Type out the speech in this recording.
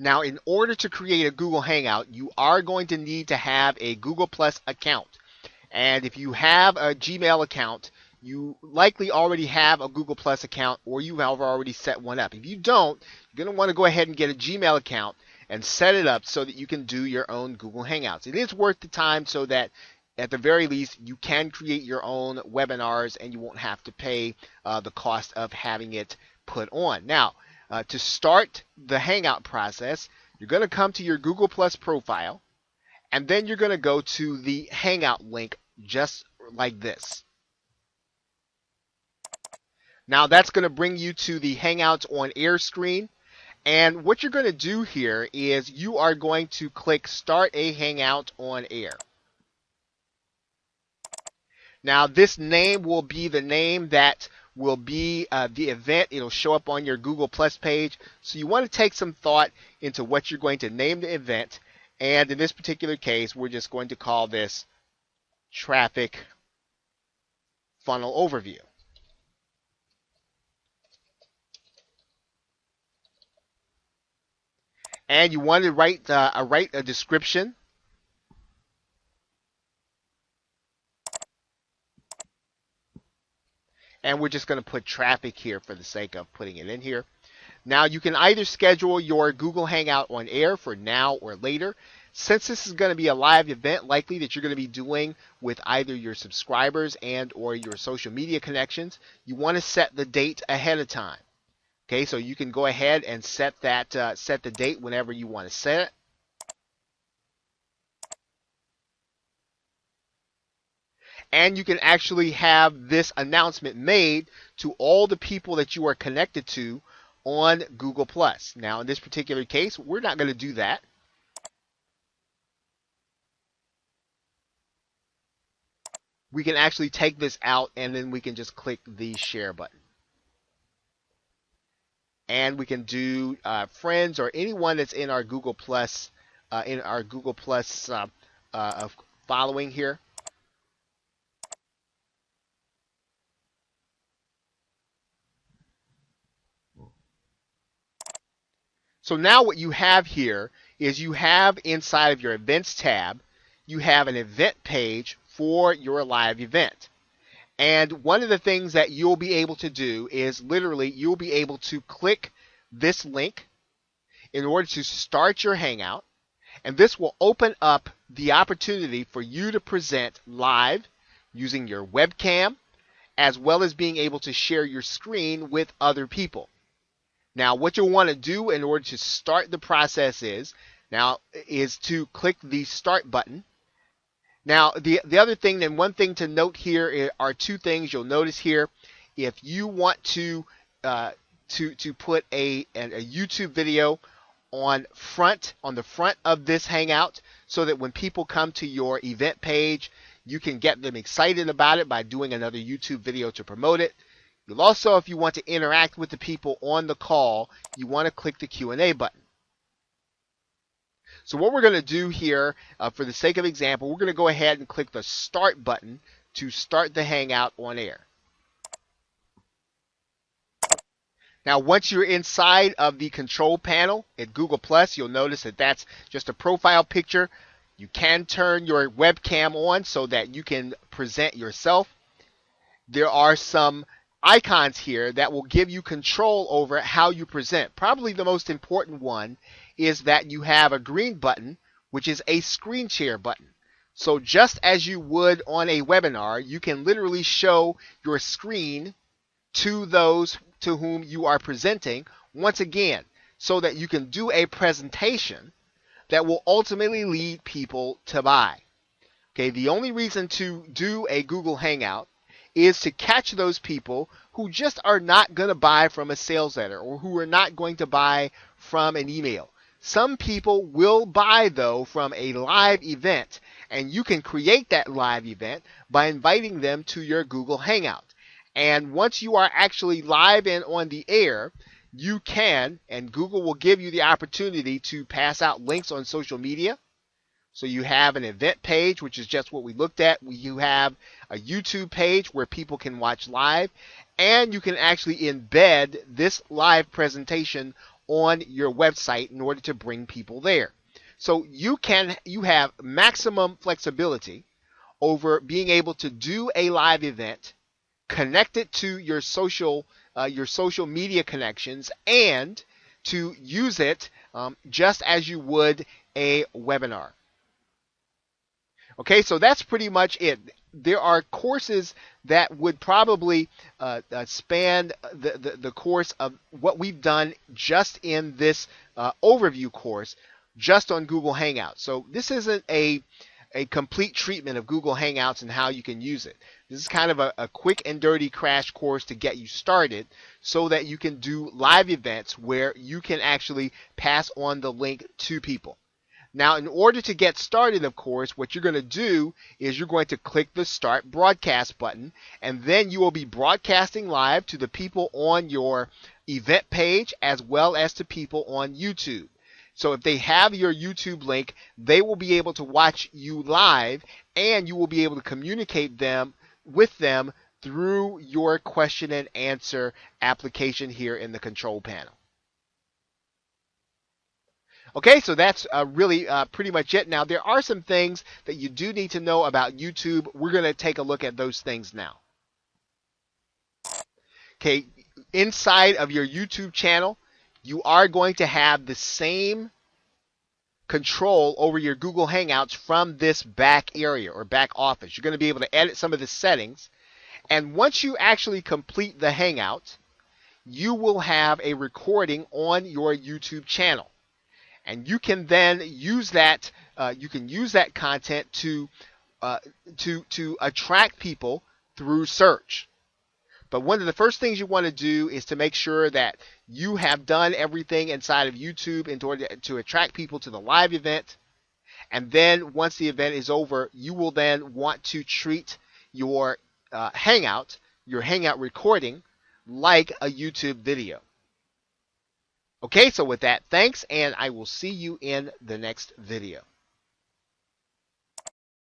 Now, in order to create a Google Hangout, you are going to need to have a Google Plus account. And if you have a Gmail account, you likely already have a Google Plus account, or you have already set one up. If you don't, you're going to want to go ahead and get a Gmail account and set it up so that you can do your own Google Hangouts. It is worth the time so that at the very least you can create your own webinars and you won't have to pay the cost of having it put on. Now, to start the Hangout process, you're going to come to your Google Plus profile, and then you're going to go to the Hangout link just like this. Now that's going to bring you to the Hangouts on Air screen. And what you're going to do here is you are going to click Start a Hangout on Air. Now this name will be the name that will be the event. It'll show up on your Google Plus page. So you want to take some thought into what you're going to name the event. And in this particular case, we're just going to call this Traffic Funnel Overview. And you want to write a description. And we're just going to put traffic here for the sake of putting it in here. Now you can either schedule your Google Hangout on Air for now or later. Since this is going to be a live event likely that you're going to be doing with either your subscribers and or your social media connections, you want to set the date ahead of time. Okay, so you can go ahead and set the date whenever you want to set it. And you can actually have this announcement made to all the people that you are connected to on Google Plus. Now, in this particular case, we're not going to do that. We can actually take this out, and then we can just click the share button. And we can do friends or anyone that's in our Google Plus following here. So now what you have here is you have inside of your events tab, you have an event page for your live event. And one of the things that you'll be able to do is literally you'll be able to click this link in order to start your Hangout. And this will open up the opportunity for you to present live using your webcam, as well as being able to share your screen with other people. Now, what you'll want to do in order to start the process is to click the Start button. Now, the other thing, and one thing to note here are two things you'll notice here. If you want to put a YouTube video on the front of this Hangout, so that when people come to your event page, you can get them excited about it by doing another YouTube video to promote it. You'll also, if you want to interact with the people on the call, you want to click the Q&A button. So what we're going to do here, for the sake of example, we're going to go ahead and click the Start button to start the Hangout on Air. Now, once you're inside of the control panel at Google+, you'll notice that that's just a profile picture. You can turn your webcam on so that you can present yourself. There are some icons here that will give you control over how you present. Probably the most important one is that you have a green button, which is a screen share button. So just as you would on a webinar, you can literally show your screen to those to whom you are presenting, once again, so that you can do a presentation that will ultimately lead people to buy. Okay, the only reason to do a Google Hangout is to catch those people who just are not going to buy from a sales letter or who are not going to buy from an email. Some people will buy, though, from a live event, and you can create that live event by inviting them to your Google Hangout. And once you are actually live and on the air, you can, and Google will give you the opportunity to pass out links on social media, So you have an event page, which is just what we looked at. You have a YouTube page where people can watch live, and you can actually embed this live presentation on your website in order to bring people there. So you have maximum flexibility over being able to do a live event, connect it to your social media connections, and to use it just as you would a webinar. Okay, so that's pretty much it. There are courses that would probably span the course of what we've done just in this overview course, just on Google Hangouts. So this isn't a complete treatment of Google Hangouts and how you can use it. This is kind of a quick and dirty crash course to get you started so that you can do live events where you can actually pass on the link to people. Now, in order to get started, of course, what you're going to do is you're going to click the Start Broadcast button, and then you will be broadcasting live to the people on your event page as well as to people on YouTube. So if they have your YouTube link, they will be able to watch you live, and you will be able to communicate with them through your question and answer application here in the control panel. Okay, so that's really pretty much it. Now, there are some things that you do need to know about YouTube. We're going to take a look at those things now. Okay, inside of your YouTube channel, you are going to have the same control over your Google Hangouts from this back area or back office. You're going to be able to edit some of the settings. And once you actually complete the Hangout, you will have a recording on your YouTube channel. And you can then use that. You can use that content to attract people through search. But one of the first things you want to do is to make sure that you have done everything inside of YouTube in order to attract people to the live event. And then once the event is over, you will then want to treat your Hangout recording, like a YouTube video. Okay, so with that, thanks, and I will see you in the next video.